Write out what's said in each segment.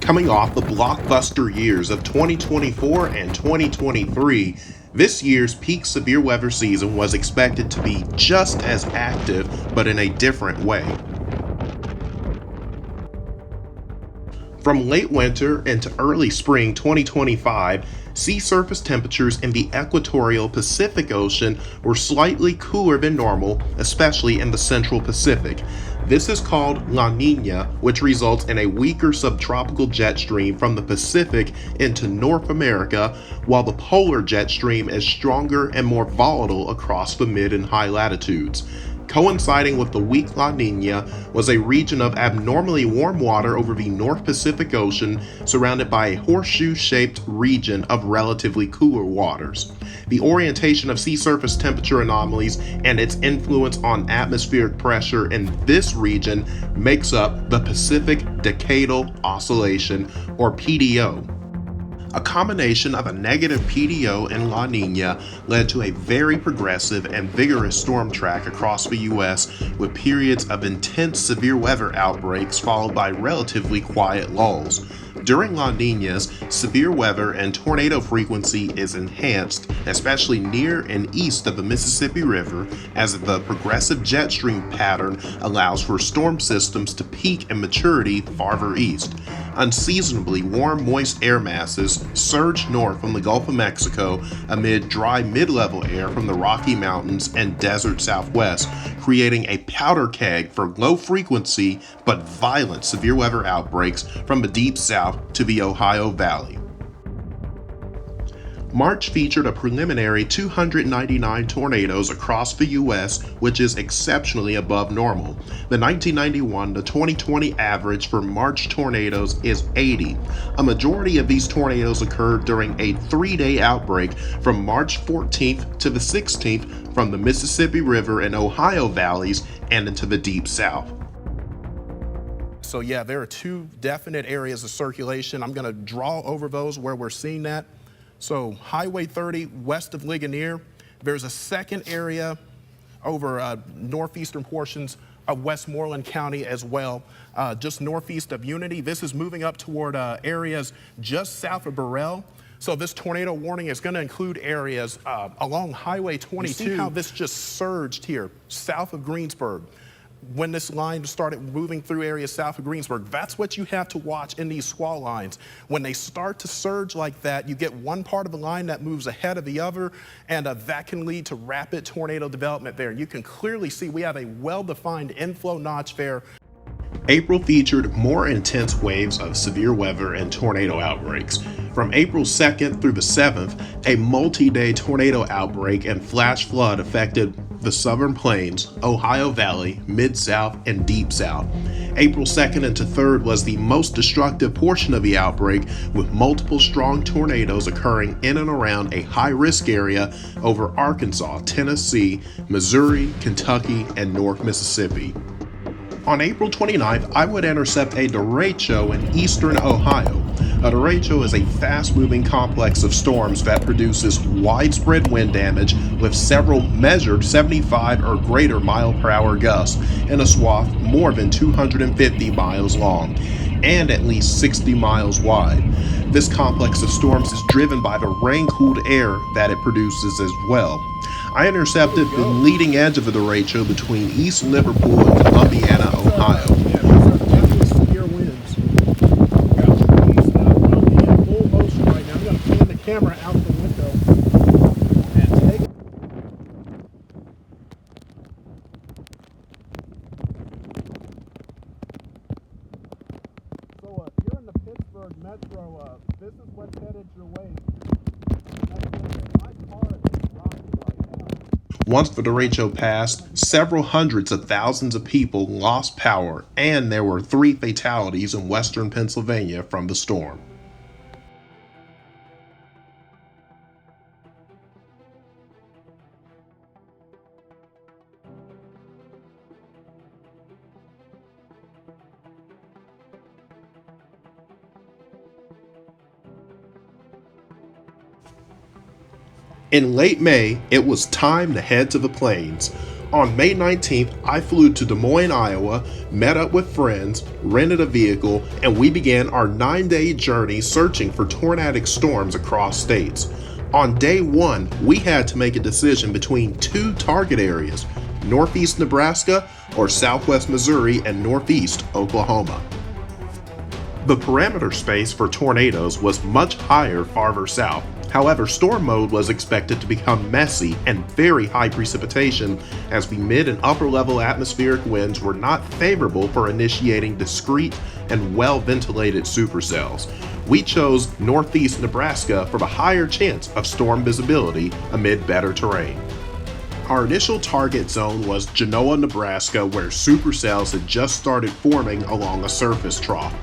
Coming off the blockbuster years of 2024 and 2023, this year's peak severe weather season was expected to be just as active, but in a different way. From late winter into early spring 2025, sea surface temperatures in the equatorial Pacific Ocean were slightly cooler than normal, especially in the central Pacific. This is called La Nina, which results in a weaker subtropical jet stream from the Pacific into North America, while the polar jet stream is stronger and more volatile across the mid and high latitudes. Coinciding with the weak La Nina was a region of abnormally warm water over the North Pacific Ocean, surrounded by a horseshoe-shaped region of relatively cooler waters. The orientation of sea surface temperature anomalies and its influence on atmospheric pressure in this region makes up the Pacific Decadal Oscillation, or PDO. A combination of a negative PDO and La Nina led to a very progressive and vigorous storm track across the U.S., with periods of intense severe weather outbreaks followed by relatively quiet lulls. During La Ninas, severe weather and tornado frequency is enhanced, especially near and east of the Mississippi River, as the progressive jet stream pattern allows for storm systems to peak in maturity farther east. Unseasonably warm, moist air masses surge north from the Gulf of Mexico amid dry mid-level air from the Rocky Mountains and desert Southwest, creating a powder keg for low-frequency but violent severe weather outbreaks from the deep south to the Ohio Valley. March featured a preliminary 299 tornadoes across the U.S., which is exceptionally above normal. The 1991 to 2020 average for March tornadoes is 80. A majority of these tornadoes occurred during a 3-day outbreak from March 14th to the 16th from the Mississippi River and Ohio valleys and into the deep south. So yeah, there are two definite areas of circulation. I'm going to draw over those where we're seeing that. So Highway 30 west of Ligonier, there's a second area over northeastern portions of Westmoreland County as well, just northeast of Unity. This is moving up toward areas just south of Burrell. So this tornado warning is going to include areas along Highway 22. You see how this just surged here south of Greensburg. When this line started moving through areas south of Greensburg, that's what you have to watch in these squall lines. When they start to surge like that, you get one part of the line that moves ahead of the other, and that can lead to rapid tornado development there. You can clearly see we have a well-defined inflow notch there. April featured more intense waves of severe weather and tornado outbreaks. From April 2nd through the 7th, a multi-day tornado outbreak and flash flood affected the Southern Plains, Ohio Valley, Mid-South, and Deep South. April 2nd into 3rd was the most destructive portion of the outbreak, with multiple strong tornadoes occurring in and around a high-risk area over Arkansas, Tennessee, Missouri, Kentucky, and North Mississippi. On April 29th, I would intercept a derecho in eastern Ohio. A derecho is a fast-moving complex of storms that produces widespread wind damage with several measured 75 or greater mile-per-hour gusts in a swath more than 250 miles long and at least 60 miles wide. This complex of storms is driven by the rain-cooled air that it produces as well. I intercepted the leading edge of the derecho between East Liverpool and Columbiana, Ohio. Severe winds. Got trees in full motion right now. I'm going to pan the camera out the window and take. So if you're in the Pittsburgh metro, this is what's headed your way. Once the derecho passed, several hundreds of thousands of people lost power, and there were 3 fatalities in western Pennsylvania from the storm. In late May, it was time to head to the plains. On May 19th, I flew to Des Moines, Iowa, met up with friends, rented a vehicle, and we began our 9-day journey searching for tornadic storms across states. On day 1, we had to make a decision between 2 target areas, northeast Nebraska or southwest Missouri and northeast Oklahoma. The parameter space for tornadoes was much higher farther south. However, storm mode was expected to become messy and very high precipitation, as the mid and upper level atmospheric winds were not favorable for initiating discrete and well-ventilated supercells. We chose northeast Nebraska for the higher chance of storm visibility amid better terrain. Our initial target zone was Genoa, Nebraska, where supercells had just started forming along a surface trough.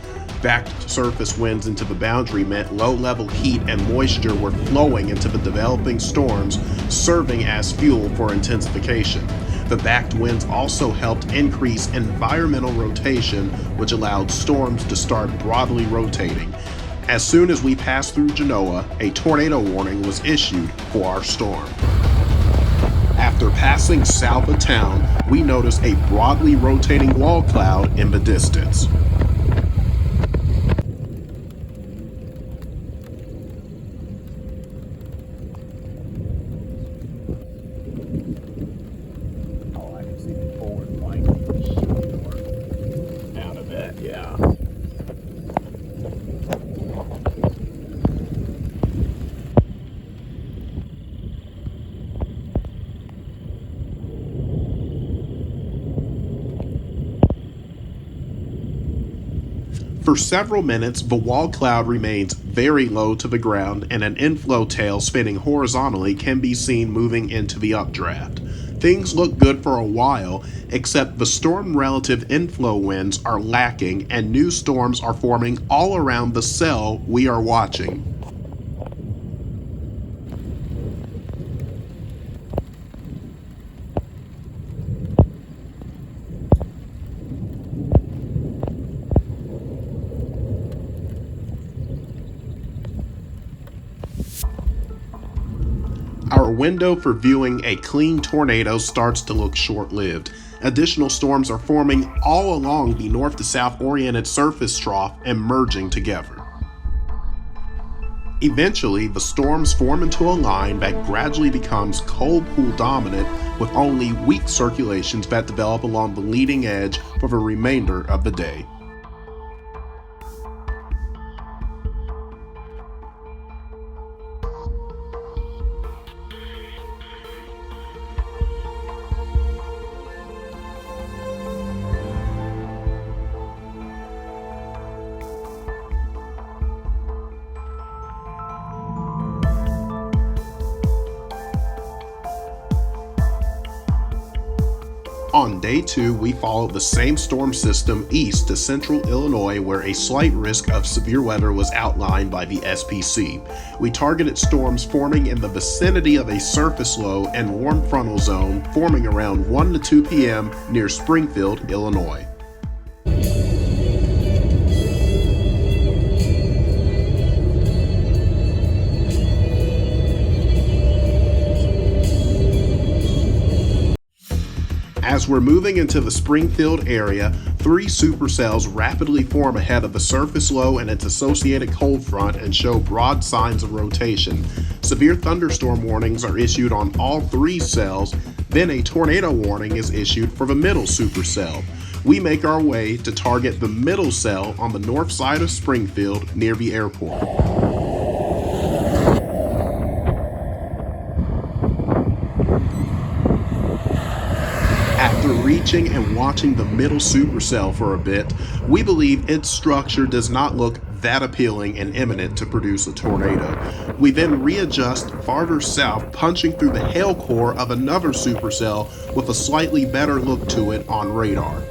Backed surface winds into the boundary meant low-level heat and moisture were flowing into the developing storms, serving as fuel for intensification. The backed winds also helped increase environmental rotation, which allowed storms to start broadly rotating. As soon as we passed through Genoa, a tornado warning was issued for our storm. After passing south of town, we noticed a broadly rotating wall cloud in the distance. For several minutes, the wall cloud remains very low to the ground, and an inflow tail spinning horizontally can be seen moving into the updraft. Things look good for a while, except the storm relative inflow winds are lacking and new storms are forming all around the cell we are watching. Our window for viewing a clean tornado starts to look short-lived. Additional storms are forming all along the north to south oriented surface trough and merging together. Eventually, the storms form into a line that gradually becomes cold pool dominant, with only weak circulations that develop along the leading edge for the remainder of the day. On day 2, we followed the same storm system east to central Illinois, where a slight risk of severe weather was outlined by the SPC. We targeted storms forming in the vicinity of a surface low and warm frontal zone forming around 1 to 2 p.m. near Springfield, Illinois. As we're moving into the Springfield area, 3 supercells rapidly form ahead of the surface low and its associated cold front and show broad signs of rotation. Severe thunderstorm warnings are issued on all 3 cells, then a tornado warning is issued for the middle supercell. We make our way to target the middle cell on the north side of Springfield near the airport. After reaching and watching the middle supercell for a bit, we believe its structure does not look that appealing and imminent to produce a tornado. We then readjust farther south, punching through the hail core of another supercell with a slightly better look to it on radar.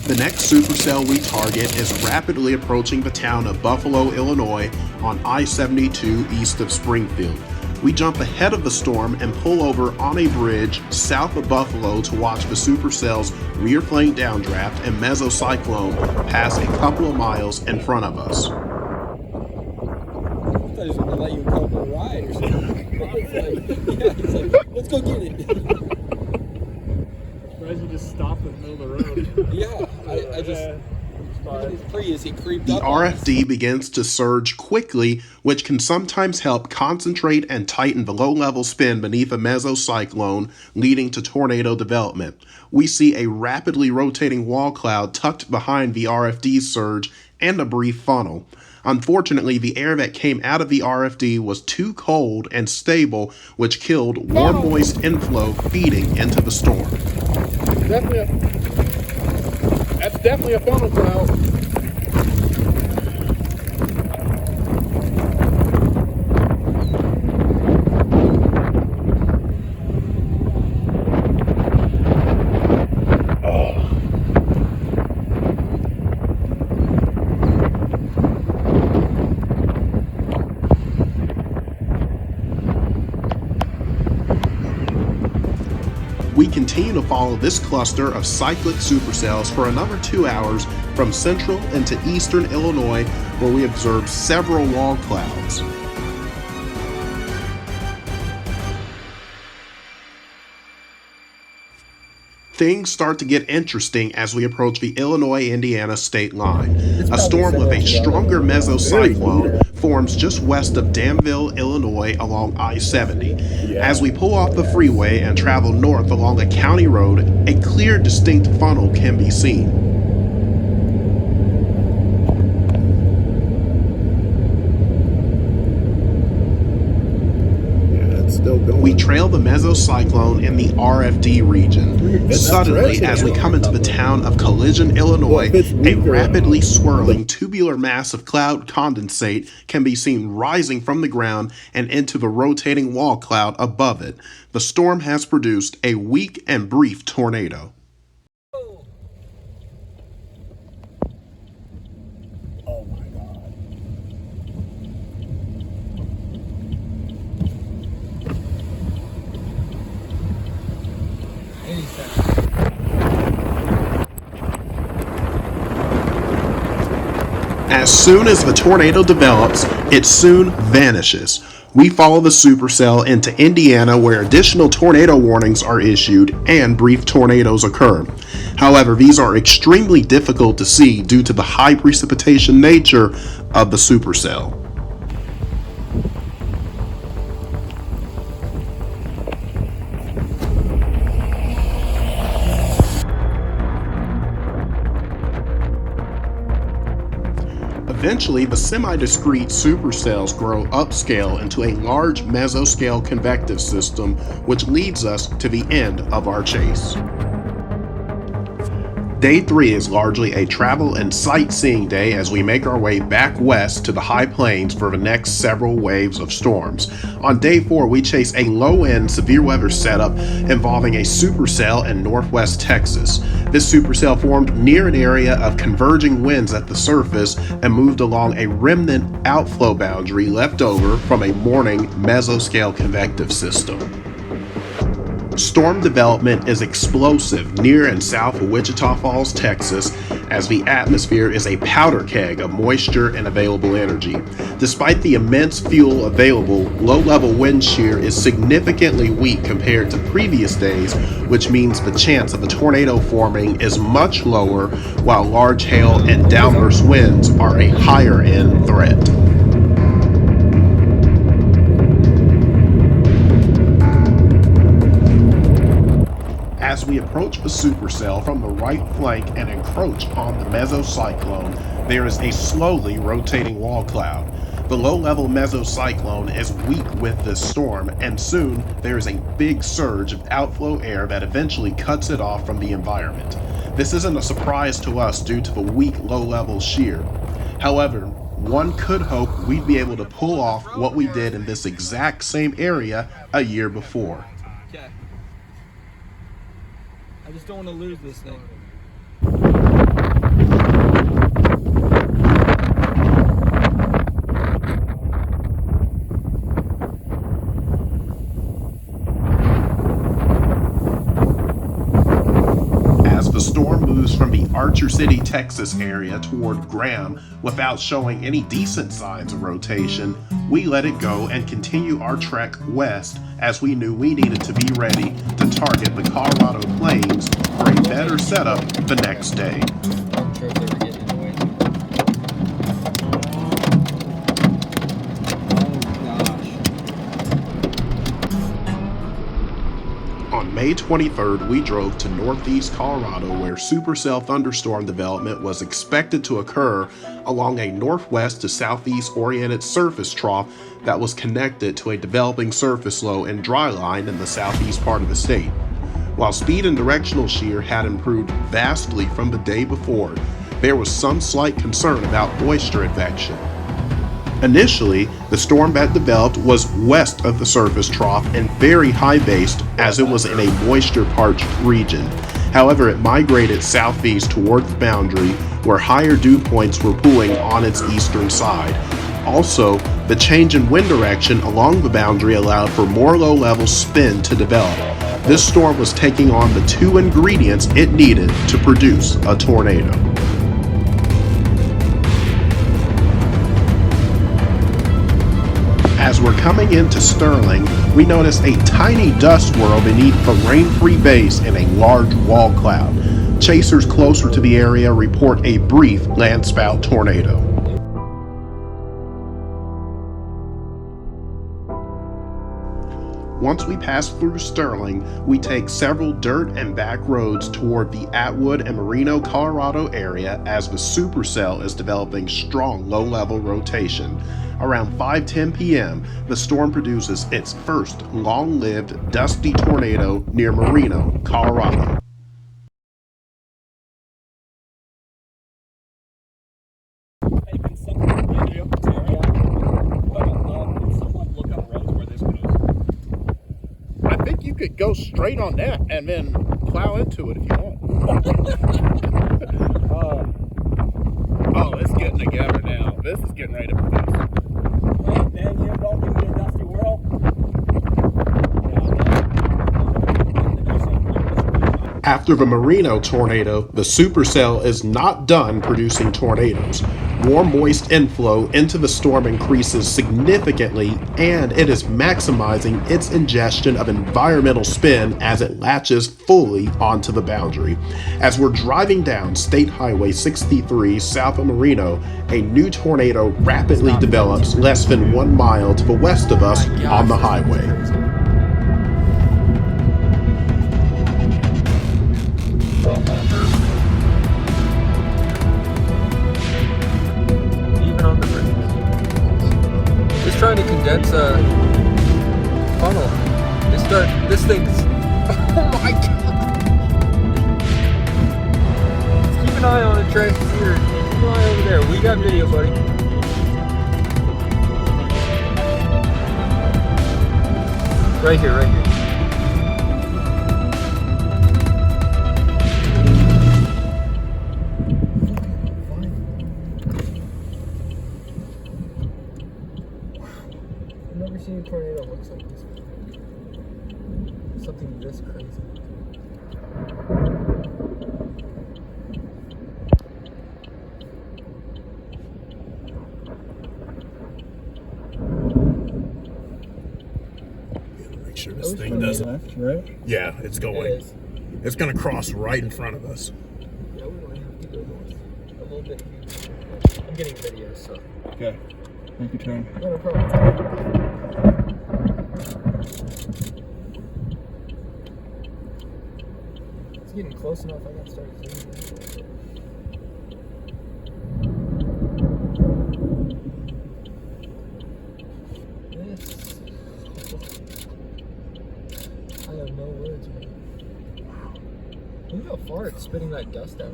The next supercell we target is rapidly approaching the town of Buffalo, Illinois on I-72 east of Springfield. We jump ahead of the storm and pull over on a bridge south of Buffalo to watch the supercell's rear flank downdraft and mesocyclone pass a couple of miles in front of us. I thought he was going to let you go for a ride or something. He's like, let's go get it. Surprised you just stopped in the middle of the road. Yeah, I just... He creeped The up RFD begins to surge quickly, which can sometimes help concentrate and tighten the low-level spin beneath a mesocyclone, leading to tornado development. We see a rapidly rotating wall cloud tucked behind the RFD surge and a brief funnel. Unfortunately, the air that came out of the RFD was too cold and stable, which killed warm, moist inflow feeding into the storm. That's definitely a funnel cloud. We continue to follow this cluster of cyclic supercells for another 2 hours from central into eastern Illinois, where we observe several wall clouds. Things start to get interesting as we approach the Illinois-Indiana state line. A storm with a stronger mesocyclone forms just west of Danville, Illinois along I-70. As we pull off the freeway and travel north along a county road, a clear, distinct funnel can be seen. We trail the mesocyclone in the RFD region. Suddenly, as we come into the town of Collision, Illinois, a rapidly swirling tubular mass of cloud condensate can be seen rising from the ground and into the rotating wall cloud above it. The storm has produced a weak and brief tornado. As soon as the tornado develops, it soon vanishes. We follow the supercell into Indiana, where additional tornado warnings are issued and brief tornadoes occur. However, these are extremely difficult to see due to the high precipitation nature of the supercell. Eventually, the semi-discrete supercells grow upscale into a large mesoscale convective system, which leads us to the end of our chase. Day 3 is largely a travel and sightseeing day as we make our way back west to the high plains for the next several waves of storms. On day 4, we chase a low-end severe weather setup involving a supercell in northwest Texas. This supercell formed near an area of converging winds at the surface and moved along a remnant outflow boundary left over from a morning mesoscale convective system. Storm development is explosive near and south of Wichita Falls, Texas, as the atmosphere is a powder keg of moisture and available energy. Despite the immense fuel available, low-level wind shear is significantly weak compared to previous days, which means the chance of a tornado forming is much lower, while large hail and downburst winds are a higher-end threat. As we approach the supercell from the right flank and encroach on the mesocyclone, there is a slowly rotating wall cloud. The low-level mesocyclone is weak with this storm, and soon there is a big surge of outflow air that eventually cuts it off from the environment. This isn't a surprise to us due to the weak low-level shear. However, one could hope we'd be able to pull off what we did in this exact same area a year before. Okay. I just don't want to lose this thing. Venture City, Texas area toward Graham without showing any decent signs of rotation, we let it go and continue our trek west as we knew we needed to be ready to target the Colorado Plains for a better setup the next day. I'm sure if they were getting in the way. Oh On May 23rd, we drove to northeast Colorado where supercell thunderstorm development was expected to occur along a northwest to southeast oriented surface trough that was connected to a developing surface low and dry line in the southeast part of the state. While speed and directional shear had improved vastly from the day before, there was some slight concern about moisture advection. Initially, the storm that developed was west of the surface trough and very high-based as it was in a moisture-parched region. However, it migrated southeast toward the boundary where higher dew points were pooling on its eastern side. Also, the change in wind direction along the boundary allowed for more low-level spin to develop. This storm was taking on the two ingredients it needed to produce a tornado. As we're coming into Sterling, we notice a tiny dust swirl beneath the rain-free base in a large wall cloud. Chasers closer to the area report a brief landspout tornado. Once we pass through Sterling, we take several dirt and back roads toward the Atwood and Marino, Colorado area as the supercell is developing strong low-level rotation. Around 5:10 p.m., the storm produces its first long-lived dusty tornado near Marino, Colorado. I think you could go straight on that and then plow into it if you want. Oh, it's getting together now. This is getting ready to produce. Wait, man, you don't give me a dusty whirl. After the Marino tornado, the supercell is not done producing tornadoes. More moist inflow into the storm increases significantly, and it is maximizing its ingestion of environmental spin as it latches fully onto the boundary. As we're driving down State Highway 63 south of Marino, a new tornado rapidly develops less than 1 mile to the west of us on the highway. Even on the bridge. Just trying to condense a funnel. This thing's. Oh my god! Keep an eye on it, Trey. Here, keep an eye over there. We got video, buddy. Right here, right here. I've never seen a tornado that looks like this. Something this crazy. Make sure this thing doesn't. Left, right? Yeah, it's going. It is. It's going to cross right in front of us. Yeah, we might have to go north. A little bit. I'm getting videos, so. Okay. Thank you, Tony. Yeah, no problem. It's getting close enough. I gotta start zooming. I have no words, man. Look how far it's spitting that dust out.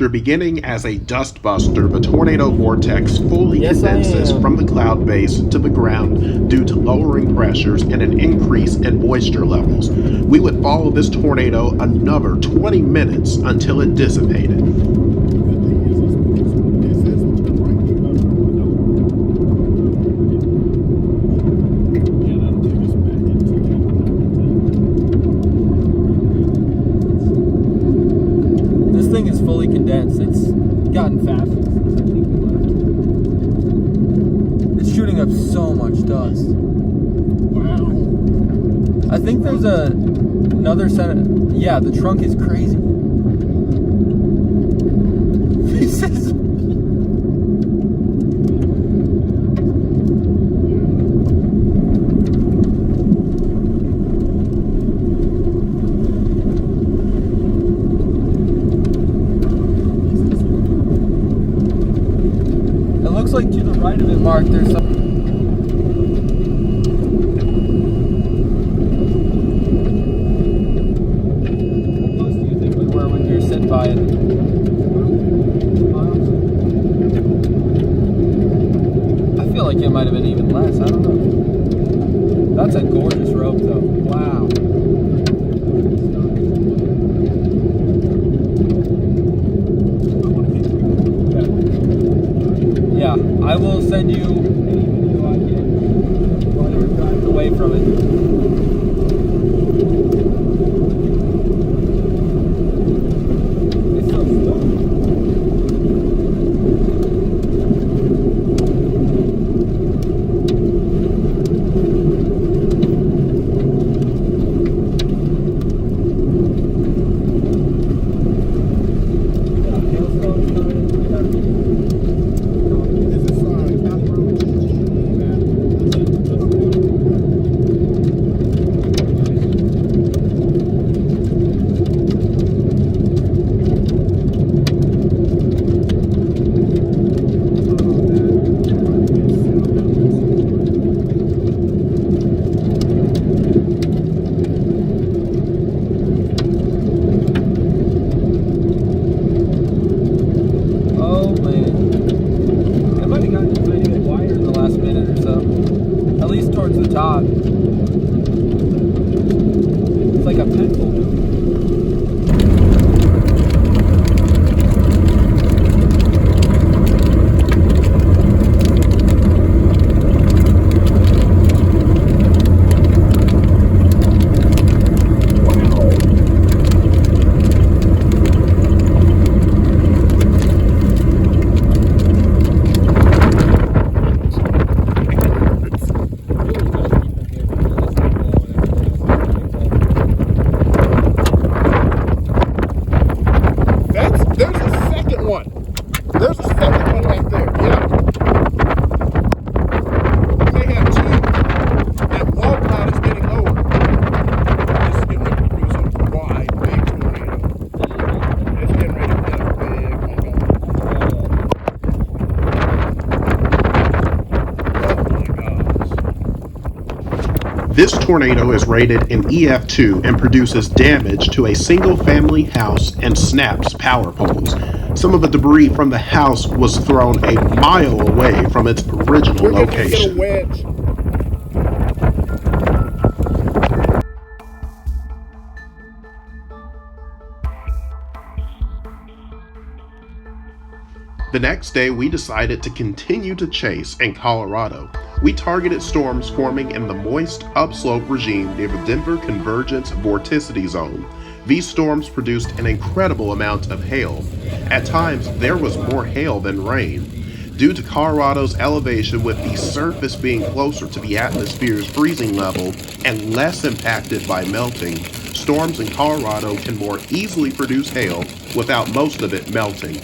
After beginning as a dustbuster, the tornado vortex fully Yes, I condenses am. from the cloud base to the ground due to lowering pressures and an increase in moisture levels. We would follow this tornado another 20 minutes until it dissipated. This thing is fully condensed. It's gotten faster since I think we left. It's shooting up so much dust. Wow. I think there's another set of, yeah, the trunk is crazy. This is... It looks like to the right of it, Mark, there's some... How close do you think we were when you were sitting by it? I feel like it might have been even less. I don't know. That's a gorgeous rope, though. Wow. Yeah, I will send you any video I get while you're driving away from it. It's so slow. Oh man. It might have gotten a tiny bit wider in the last minute or so. At least towards the top. It's like a pencil. There's a second one. There's a second one right there. Yeah. We may have two. That wall cloud is getting lower. This is getting ready to produce a wide, big tornado. It's getting ready to get a big one going. Oh my gosh. This tornado is rated an EF2 and produces damage to a single-family house and snaps power poles. Some of the debris from the house was thrown a mile away from its original We're going to get a location. wedge. The next day, we decided to continue to chase in Colorado. We targeted storms forming in the moist upslope regime near the Denver Convergence Vorticity Zone. These storms produced an incredible amount of hail. At times, there was more hail than rain. Due to Colorado's elevation, with the surface being closer to the atmosphere's freezing level and less impacted by melting, storms in Colorado can more easily produce hail without most of it melting.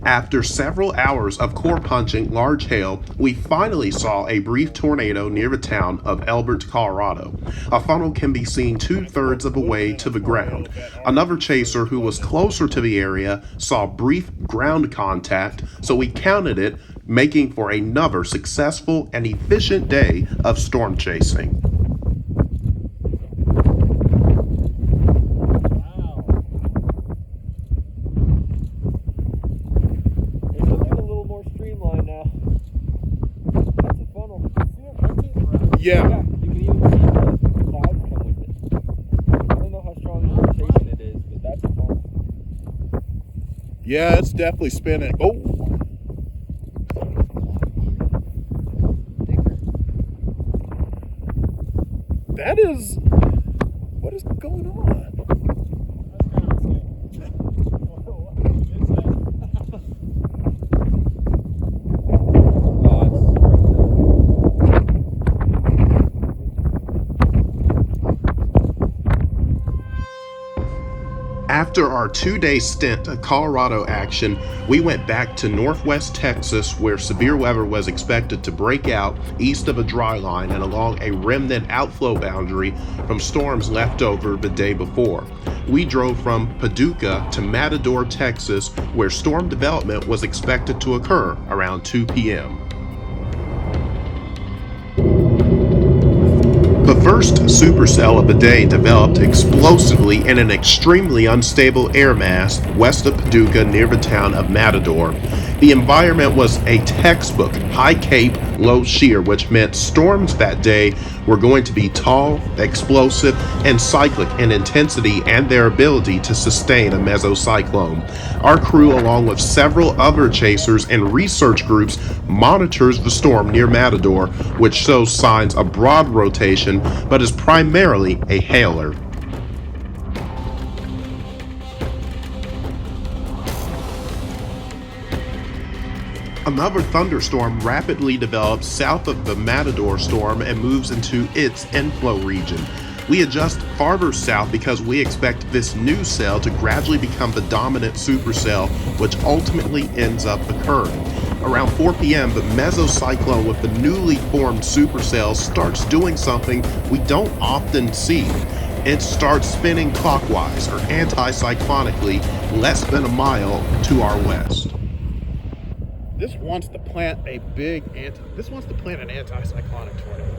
After several hours of core punching large hail, we finally saw a brief tornado near the town of Elbert, Colorado. A funnel can be seen 2/3 of the way to the ground. Another chaser who was closer to the area saw brief ground contact, so we counted it, making for another successful and efficient day of storm chasing. Yeah. You can even see the clouds come with it. I don't know how strong the rotation it is, but that's a funnel. Yeah, it's definitely spinning. Oh, that is. What is going on? After our 2-day stint of Colorado action, we went back to northwest Texas where severe weather was expected to break out east of a dry line and along a remnant outflow boundary from storms left over the day before. We drove from Paducah to Matador, Texas, where storm development was expected to occur around 2 p.m. The first supercell of the day developed explosively in an extremely unstable air mass west of Paducah near the town of Matador. The environment was a textbook high cape, low shear, which meant storms that day were going to be tall, explosive, and cyclic in intensity and their ability to sustain a mesocyclone. Our crew, along with several other chasers and research groups, monitors the storm near Matador, which shows signs of broad rotation but is primarily a hailer. Another thunderstorm rapidly develops south of the Matador storm and moves into its inflow region. We adjust farther south because we expect this new cell to gradually become the dominant supercell, which ultimately ends up occurring. Around 4 p.m., the mesocyclone with the newly formed supercell starts doing something we don't often see. It starts spinning clockwise or anticyclonically less than a mile to our west. This wants to plant an anticyclonic tornado.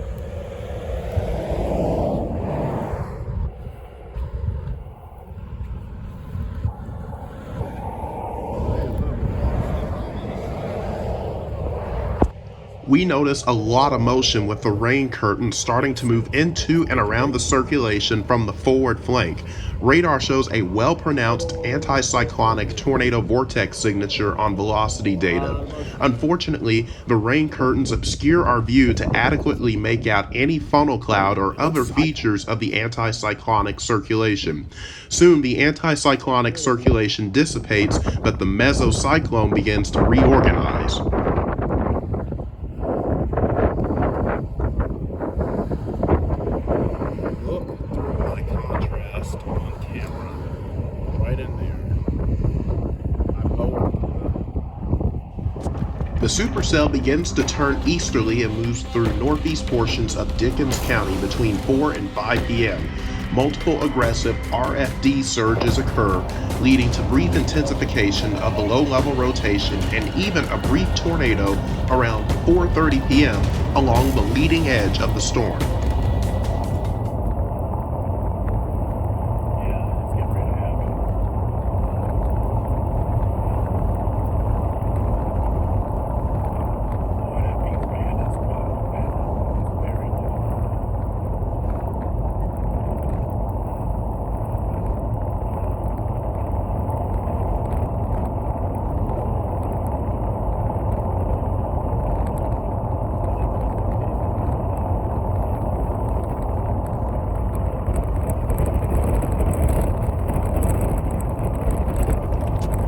We notice a lot of motion with the rain curtain starting to move into and around the circulation from the forward flank. Radar shows a well-pronounced anticyclonic tornado vortex signature on velocity data. Unfortunately, the rain curtains obscure our view to adequately make out any funnel cloud or other features of the anticyclonic circulation. Soon, the anticyclonic circulation dissipates, but the mesocyclone begins to reorganize. The supercell begins to turn easterly and moves through northeast portions of Dickens County between 4 and 5 p.m. Multiple aggressive RFD surges occur, leading to brief intensification of the low-level rotation and even a brief tornado around 4:30 p.m. along the leading edge of the storm.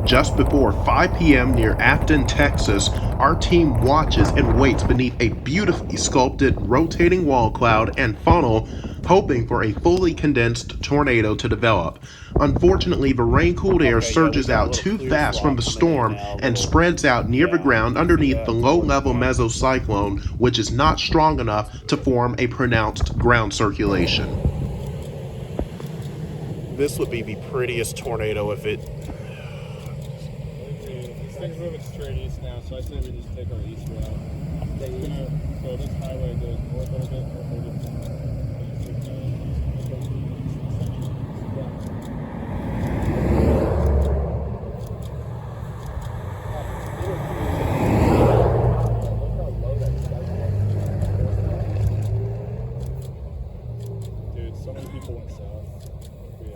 Just before 5 p.m. near Afton, Texas, our team watches and waits beneath a beautifully sculpted rotating wall cloud and funnel hoping for a fully condensed tornado to develop. Unfortunately, the rain-cooled air surges out too fast from the storm and spreads out near the ground underneath the low-level mesocyclone, which is not strong enough to form a pronounced ground circulation. This would be the prettiest tornado if it... This thing's moving straight east now, so I say we just take our east route. So this highway goes north a little bit, Dude, so many people went south. We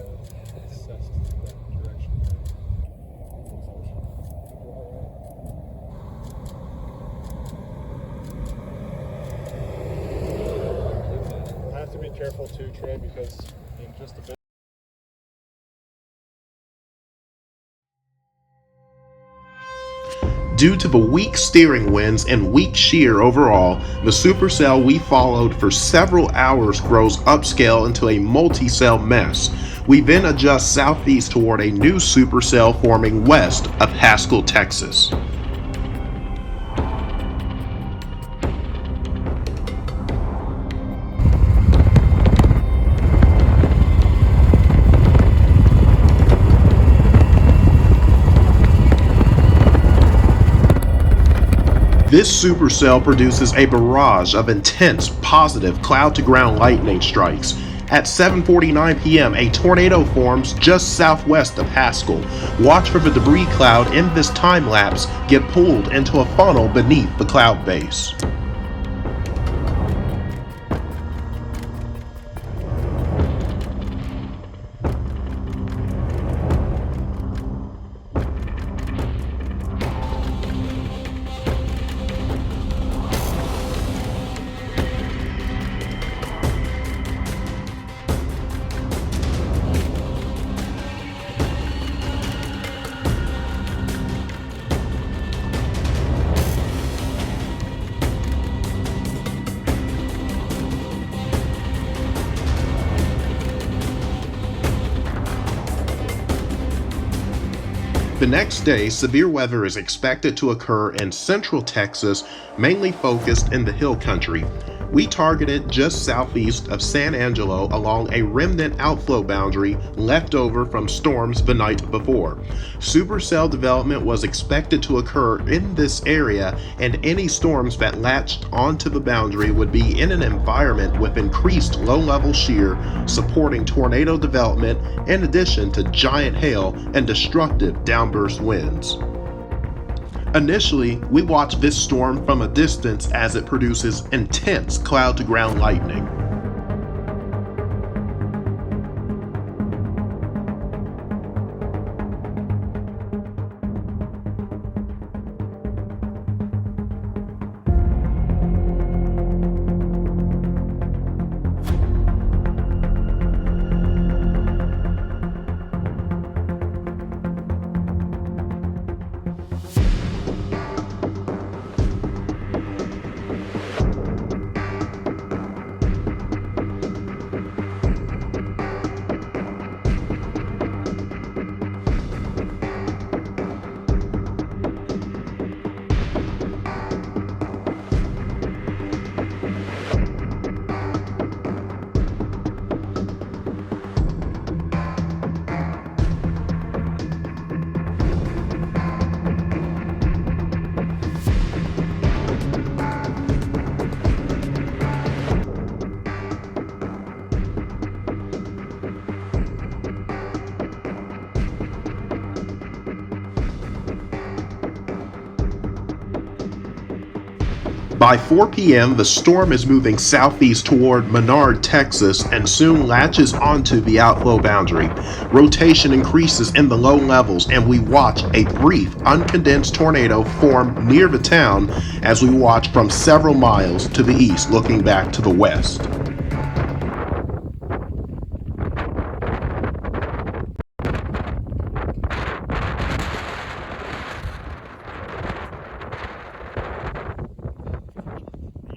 assessed that direction. I have to be careful too, Trey, because in just a bit. Due to the weak steering winds and weak shear overall, the supercell we followed for several hours grows upscale into a multi-cell mess. We then adjust southeast toward a new supercell forming west of Haskell, Texas. This supercell produces a barrage of intense, positive cloud-to-ground lightning strikes. At 7:49 p.m., a tornado forms just southwest of Haskell. Watch for the debris cloud in this time lapse get pulled into a funnel beneath the cloud base. The next day, severe weather is expected to occur in central Texas, mainly focused in the hill country. We targeted just southeast of San Angelo along a remnant outflow boundary left over from storms the night before. Supercell development was expected to occur in this area, and any storms that latched onto the boundary would be in an environment with increased low-level shear, supporting tornado development in addition to giant hail and destructive downburst winds. Initially, we watch this storm from a distance as it produces intense cloud-to-ground lightning. By 4 p.m., the storm is moving southeast toward Menard, Texas, and soon latches onto the outflow boundary. Rotation increases in the low levels, and we watch a brief, uncondensed tornado form near the town as we watch from several miles to the east, looking back to the west.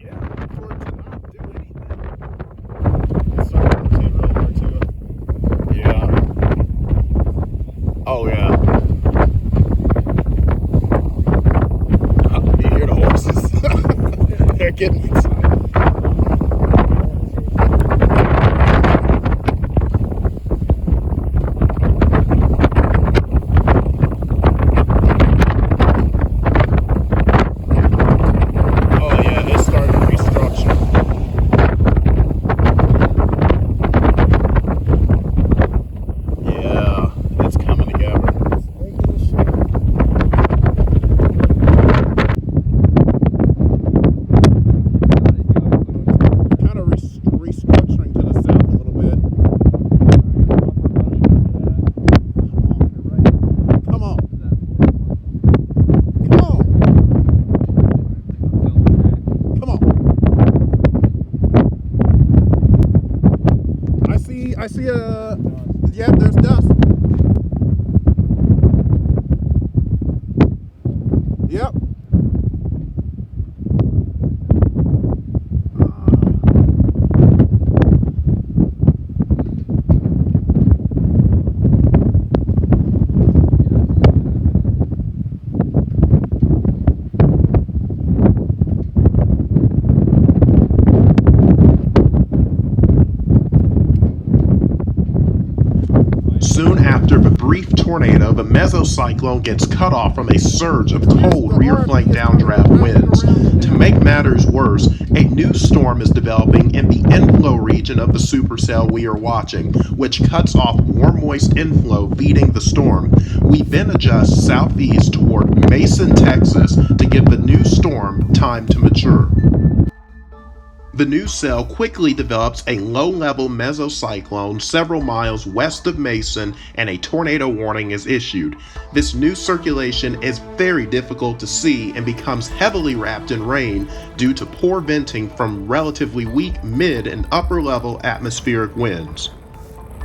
Yeah, for it to not do anything. So They're getting excited. Oh yeah, they started restructuring. Yeah, it's coming together. Kind of restructuring to the south a little bit. Come on. Come on. Come on. I see a, yeah, there's dust. Yep. Soon after the brief tornado, the mesocyclone gets cut off from a surge of cold rear flank downdraft winds. To make matters worse, a new storm is developing in the inflow region of the supercell we are watching, which cuts off warm moist inflow feeding the storm. We then adjust southeast toward Mason, Texas to give the new storm time to mature. The new cell quickly develops a low-level mesocyclone several miles west of Mason, and a tornado warning is issued. This new circulation is very difficult to see and becomes heavily wrapped in rain due to poor venting from relatively weak mid and upper-level atmospheric winds.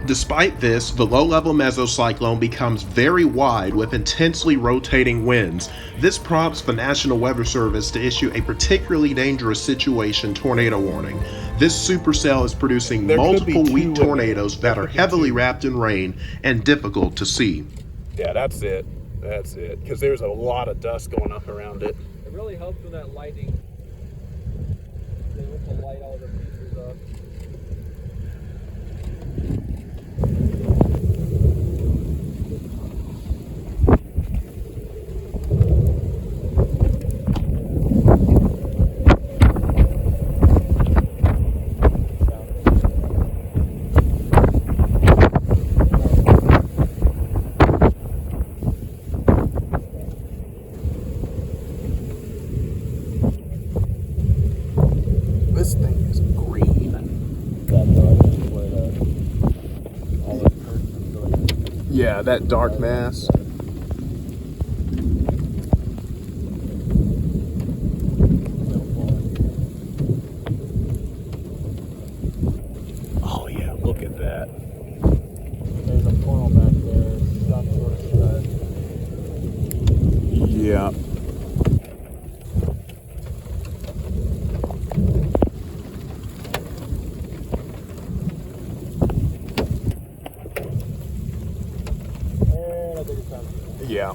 Despite this, the low-level mesocyclone becomes very wide with intensely rotating winds. This prompts the National Weather Service to issue a particularly dangerous situation tornado warning. This supercell is producing There could be multiple two weak of tornadoes them. that There are could be heavily two. wrapped in rain and difficult to see. Yeah, that's it. That's it. Because there's a lot of dust going up around it. It really helps when that lighting. They able to light all the pieces up. This thing is green. Yeah, that dark mass. Oh yeah, look at that. There's a funnel back there. Some sort of shut. Yeah. And I think it's time. Yeah.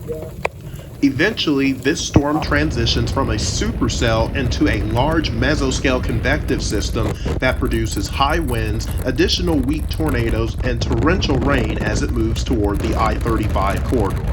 Eventually, this storm transitions from a supercell into a large mesoscale convective system that produces high winds, additional weak tornadoes, and torrential rain as it moves toward the I-35 corridor.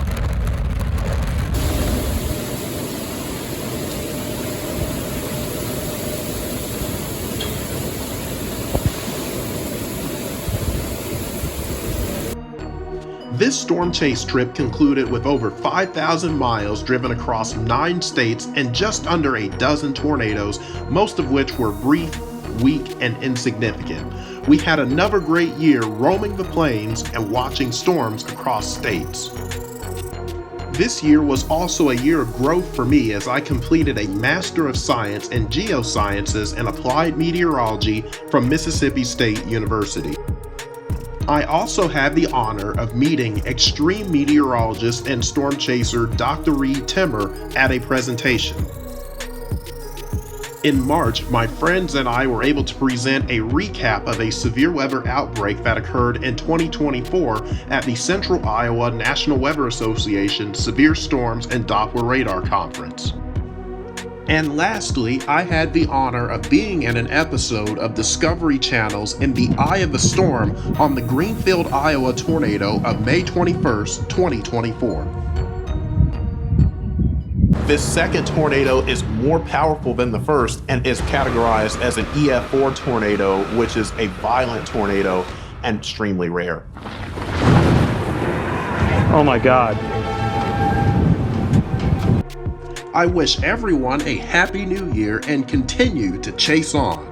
This storm chase trip concluded with over 5,000 miles driven across 9 states and just under a dozen tornadoes, most of which were brief, weak, and insignificant. We had another great year roaming the plains and watching storms across states. This year was also a year of growth for me as I completed a Master of Science in Geosciences and Applied Meteorology from Mississippi State University. I also had the honor of meeting extreme meteorologist and storm chaser Dr. Reed Timmer at a presentation. In March, my friends and I were able to present a recap of a severe weather outbreak that occurred in 2024 at the Central Iowa National Weather Association Severe Storms and Doppler Radar Conference. And lastly, I had the honor of being in an episode of Discovery Channel's In the Eye of the Storm on the Greenfield, Iowa tornado of May 21st, 2024. This second tornado is more powerful than the first and is categorized as an EF4 tornado, which is a violent tornado and extremely rare. Oh my God. I wish everyone a happy new year and continue to chase on.